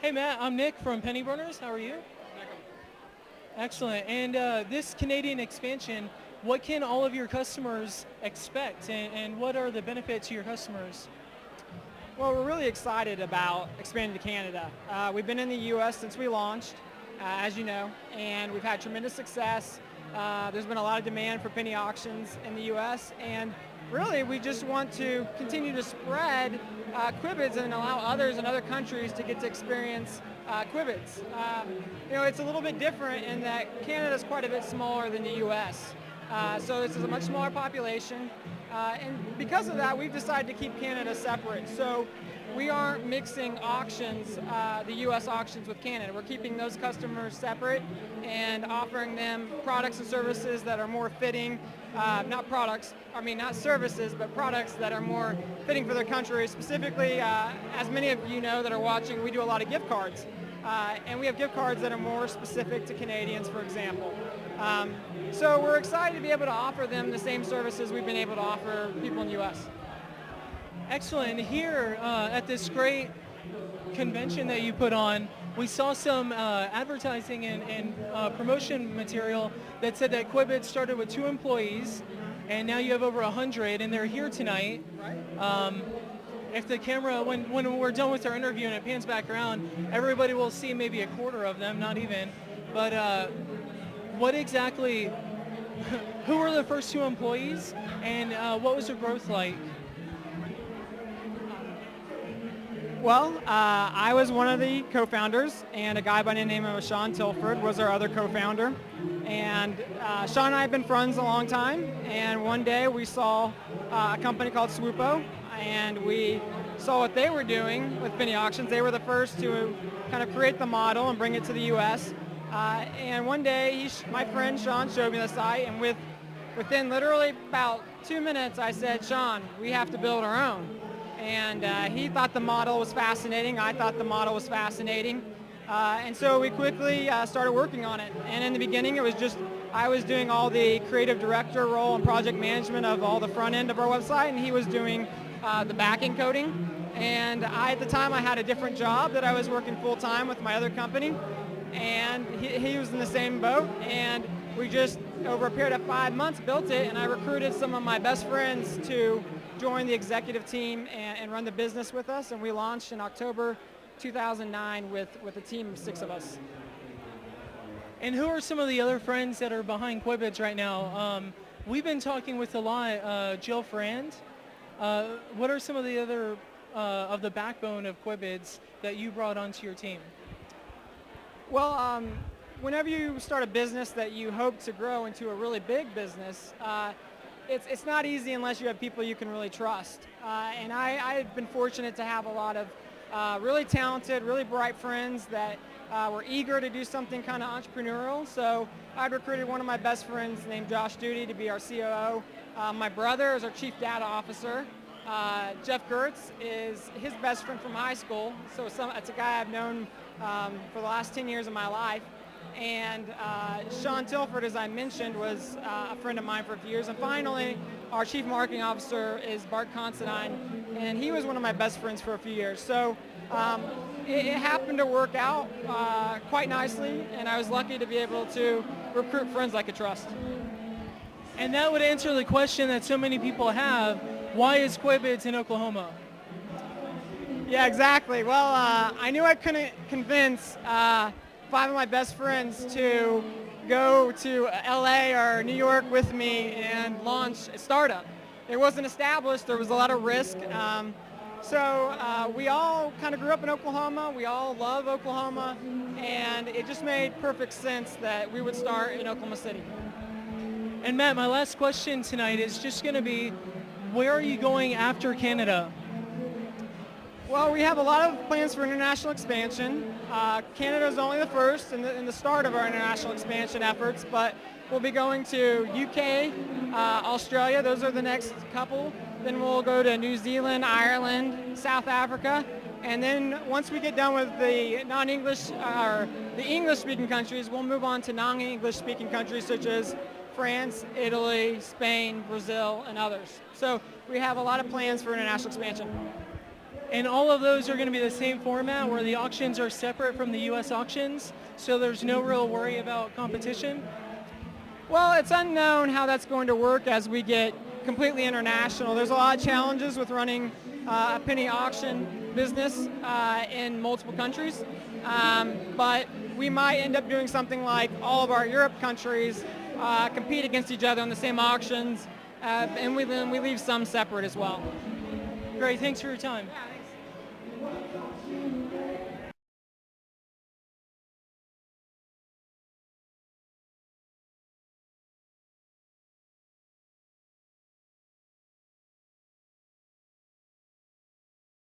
Hey Matt, I'm Nick from Penny Burners. How are you? Excellent. And this Canadian expansion, what can all of your customers expect, and what are the benefits to your customers? Well, we're really excited about expanding to Canada. We've been in the U.S. since we launched, as you know, and we've had tremendous success. There's been a lot of demand for penny auctions in the U.S., and really we just want to continue to spread QuiBids and allow others in other countries to get to experience QuiBids. It's a little bit different in that Canada's quite a bit smaller than the U.S. So this is a much smaller population, and because of that, we've decided to keep Canada separate. So we aren't mixing auctions, the U.S. auctions with Canada. We're keeping those customers separate and offering them products and services that are more fitting, not services, but products that are more fitting for their country. Specifically, as many of you know that are watching, we do a lot of gift cards. And we have gift cards that are more specific to Canadians, for example. So we're excited to be able to offer them the same services we've been able to offer people in the U.S. Excellent. Here at this great convention that you put on, we saw some advertising and promotion material that said that QuiBids started with 2 employees, and now you have over 100, and they're here tonight. Right. If the camera, when we're done with our interview and it pans back around, everybody will see maybe a quarter of them, not even. But what exactly, who were the first 2 employees, and what was the growth like? Well, I was one of the co-founders, and a guy by the name of Sean Tilford was our other co-founder. And Sean and I have been friends a long time, and one day we saw a company called Swoopo, and we saw what they were doing with penny auctions. They were the first to kind of create the model and bring it to the U.S. And one day, my friend Sean showed me the site, and within literally about 2 minutes, I said, Sean, we have to build our own. And he thought the model was fascinating. I thought the model was fascinating. And so we quickly started working on it. And in the beginning, it was just I was doing all the creative director role and project management of all the front end of our website, and he was doing the back end coding. And at the time, I had a different job that I was working full time with my other company, and he was in the same boat. And we just, over a period of 5 months, built it, and I recruited some of my best friends to join the executive team and run the business with us, and we launched in October 2009 with a team of 6 of us. And who are some of the other friends that are behind QuiBids right now? We've been talking with a lot, Jill Frand. What are some of the other of the backbone of QuiBids that you brought onto your team? Well, whenever you start a business that you hope to grow into a really big business, it's not easy unless you have people you can really trust. And I've been fortunate to have a lot of really talented, really bright friends that were eager to do something kind of entrepreneurial. So I recruited one of my best friends named Josh Duty to be our COO. My brother is our chief data officer. Jeff Gertz is his best friend from high school. So it's a guy I've known for the last 10 years of my life. And Sean Tilford, as I mentioned, was a friend of mine for a few years. And finally, our chief marketing officer is Bart Considine, and he was one of my best friends for a few years. So it happened to work out quite nicely, and I was lucky to be able to recruit friends I could trust. And that would answer the question that so many people have: why is QuiBids in Oklahoma? Yeah, exactly. Well, I knew I couldn't convince 5 of my best friends to go to LA or New York with me and launch a startup. It wasn't established. There was a lot of risk. So we all kind of grew up in Oklahoma. We all love Oklahoma. And it just made perfect sense that we would start in Oklahoma City. And Matt, my last question tonight is just going to be, where are you going after Canada? Well, we have a lot of plans for international expansion. Canada is only the first in the start of our international expansion efforts, but we'll be going to UK, Australia. Those are the next couple. Then we'll go to New Zealand, Ireland, South Africa, and then once we get done with the non-English or the English-speaking countries, we'll move on to non-English-speaking countries such as France, Italy, Spain, Brazil, and others. So we have a lot of plans for international expansion. And all of those are going to be the same format where the auctions are separate from the U.S. auctions, so there's no real worry about competition? Well, it's unknown how that's going to work as we get completely international. There's a lot of challenges with running a penny auction business in multiple countries, but we might end up doing something like all of our Europe countries compete against each other on the same auctions, and we leave some separate as well. Great, thanks for your time.